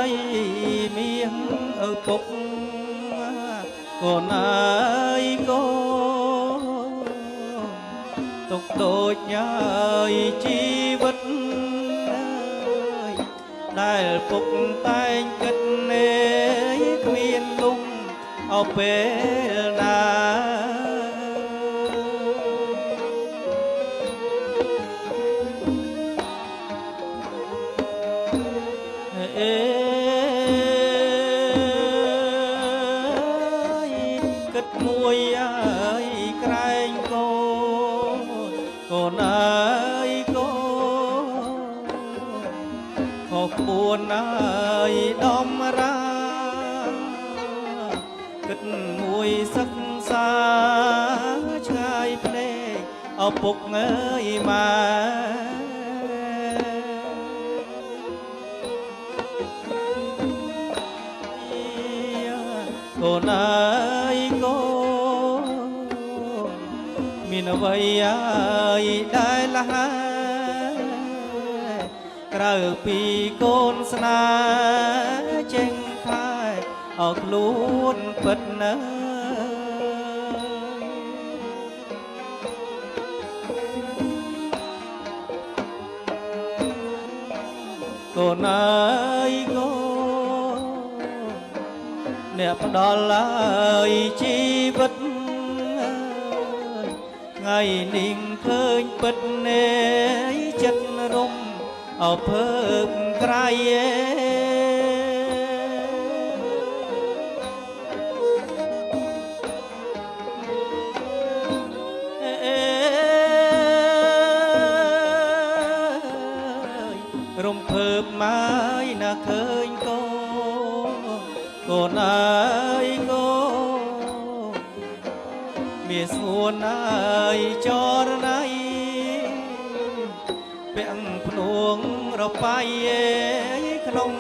យមានឪពុកកូនអើយកូនទុកតូចញ៉ើយជីវិតដែលពុកតែងគិតនេគ្មានលំអោពេលណាគិតមួយអើយក្រែងកូនអើយកូនខុសក្បួនអើយដំរាគិតមួយសិក្សាឆ្ងាយភ្នែកឪពុកអើយម៉ែកូនអើយកូនមានអ្វីអើយដែលលះក្រៅពីកូនស្នេហ៍ចេញថែអោខ្លួនពិតណាកូនអើយកូនអ្នកផ្ដល់ឡើយជីវិតថ្ងៃនេះឃើញពិតនេចិត្តរំអើភើបក្រៃរំភើបម៉ាយណាឃើញកូនអើយកូនមានស្ងួនអើយចរណៃពាក់ភ្នួងរបាយក្នុង